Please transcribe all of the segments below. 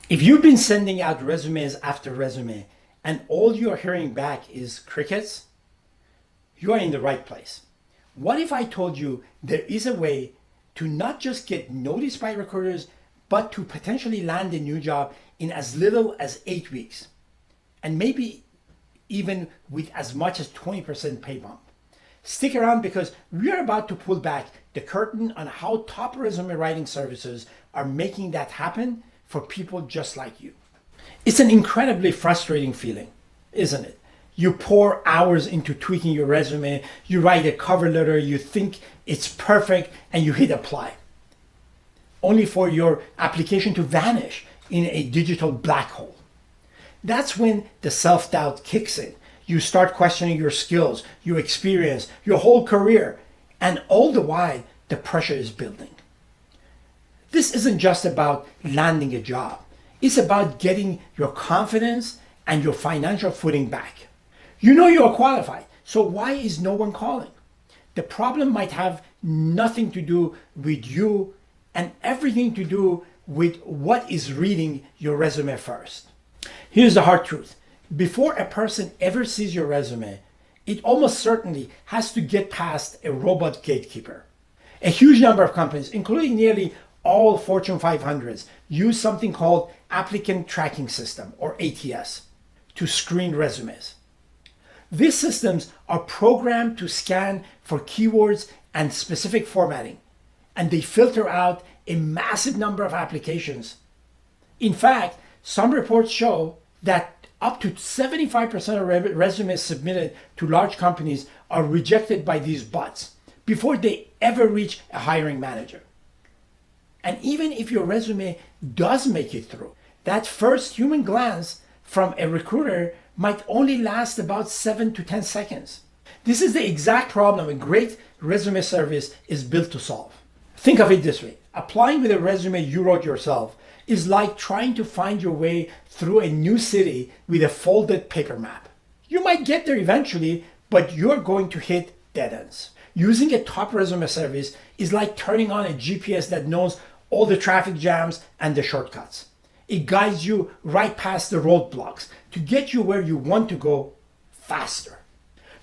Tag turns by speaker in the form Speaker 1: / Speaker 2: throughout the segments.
Speaker 1: If you've been sending out resumes after resume and all you're hearing back is crickets, you are in the right place. What if I told you there is a way to not just get noticed by recruiters, but to potentially land a new job in as little as 8 weeks, and maybe even with as much as 20% pay bump? Stick around because we are about to pull back the curtain on how top resume writing services are making that happen for people just like you. It's an incredibly frustrating feeling, isn't it? You pour hours into tweaking your resume, you write a cover letter, you think it's perfect, and you hit apply, only for your application to vanish in a digital black hole. That's when the self-doubt kicks in. You start questioning your skills, your experience, your whole career, and all the while, the pressure is building. This isn't just about landing a job. It's about getting your confidence and your financial footing back. You know you're qualified, so why is no one calling? The problem might have nothing to do with you and everything to do with what is reading your resume first. Here's the hard truth. Before a person ever sees your resume, it almost certainly has to get past a robot gatekeeper. A huge number of companies, including nearly all Fortune 500s, use something called Applicant Tracking System, or ATS, to screen resumes. These systems are programmed to scan for keywords and specific formatting, and they filter out a massive number of applications. In fact, some reports show that up to 75% of resumes submitted to large companies are rejected by these bots before they ever reach a hiring manager. And even if your resume does make it through, that first human glance from a recruiter might only last about 7 to 10 seconds. This is the exact problem a great resume service is built to solve. Think of it this way. Applying with a resume you wrote yourself is like trying to find your way through a new city with a folded paper map. You might get there eventually, but you're going to hit dead ends. Using a top resume service is like turning on a GPS that knows all the traffic jams and the shortcuts. It guides you right past the roadblocks to get you where you want to go faster.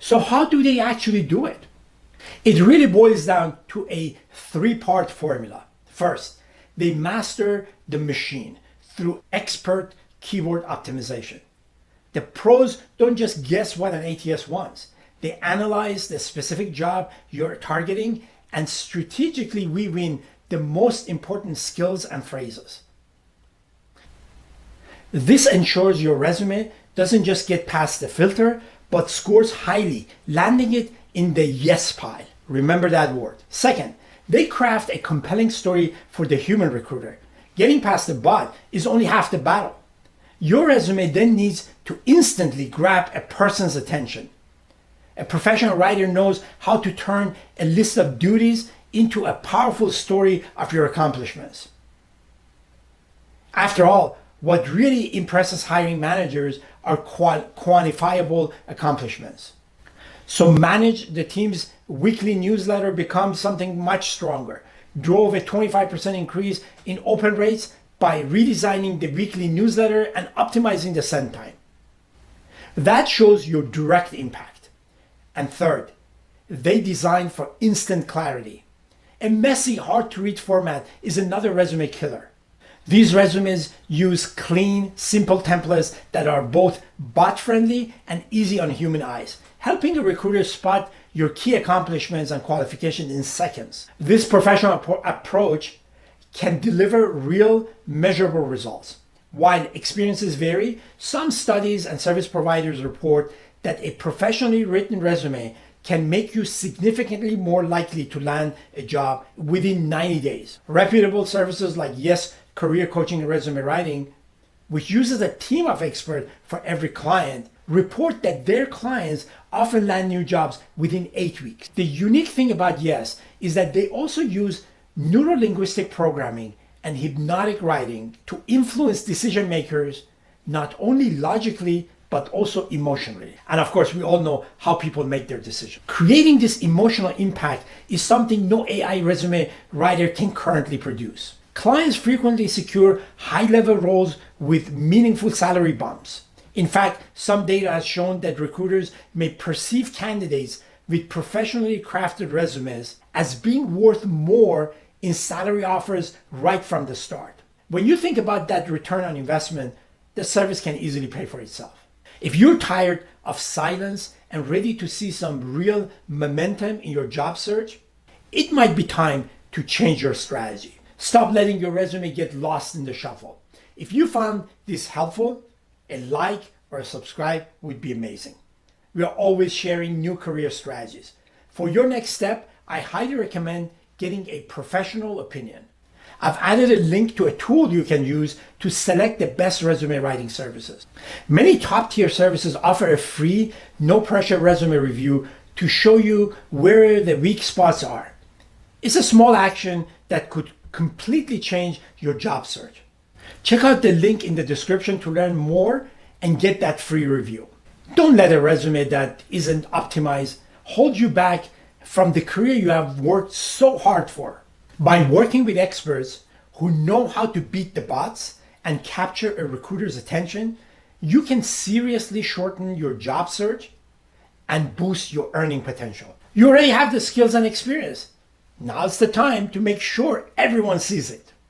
Speaker 1: So how do they actually do it? It really boils down to a three-part formula. First, they master the machine through expert keyword optimization. The pros don't just guess what an ATS wants. They analyze the specific job you're targeting and strategically weave in the most important skills and phrases. This ensures your resume doesn't just get past the filter, but scores highly, landing it in the yes pile. Remember that word. Second, they craft a compelling story for the human recruiter. Getting past the bot is only half the battle. Your resume then needs to instantly grab a person's attention. A professional writer knows how to turn a list of duties into a powerful story of your accomplishments. After all, what really impresses hiring managers are quantifiable accomplishments. So Manage the Team's weekly newsletter becomes something much stronger. Drove a 25% increase in open rates by redesigning the weekly newsletter and optimizing the send time. That shows your direct impact. And third, they design for instant clarity. A messy, hard-to-read format is another resume killer. These resumes use clean, simple templates that are both bot-friendly and easy on human eyes, helping a recruiter spot your key accomplishments and qualifications in seconds. This professional approach can deliver real, measurable results. While experiences vary, some studies and service providers report that a professionally written resume can make you significantly more likely to land a job within 90 days. Reputable services like Yes Career Coaching and Resume Writing, which uses a team of experts for every client, report that their clients often land new jobs within 8 weeks. The unique thing about Yes is that they also use neurolinguistic programming and hypnotic writing to influence decision makers not only logically but also emotionally. And of course, we all know how people make their decisions. Creating this emotional impact is something no AI resume writer can currently produce. Clients frequently secure high-level roles with meaningful salary bumps. In fact, some data has shown that recruiters may perceive candidates with professionally crafted resumes as being worth more in salary offers right from the start. When you think about that return on investment, the service can easily pay for itself. If you're tired of silence and ready to see some real momentum in your job search, it might be time to change your strategy. Stop letting your resume get lost in the shuffle. If you found this helpful, a like or a subscribe would be amazing. We are always sharing new career strategies. For your next step, I highly recommend getting a professional opinion. I've added a link to a tool you can use to select the best resume writing services. Many top-tier services offer a free, no-pressure resume review to show you where the weak spots are. It's a small action that could completely change your job search. Check out the link in the description to learn more and get that free review. Don't let a resume that isn't optimized hold you back from the career you have worked so hard for. By working with experts who know how to beat the bots and capture a recruiter's attention, you can seriously shorten your job search and boost your earning potential. You already have the skills and experience. Now's the time to make sure everyone sees it.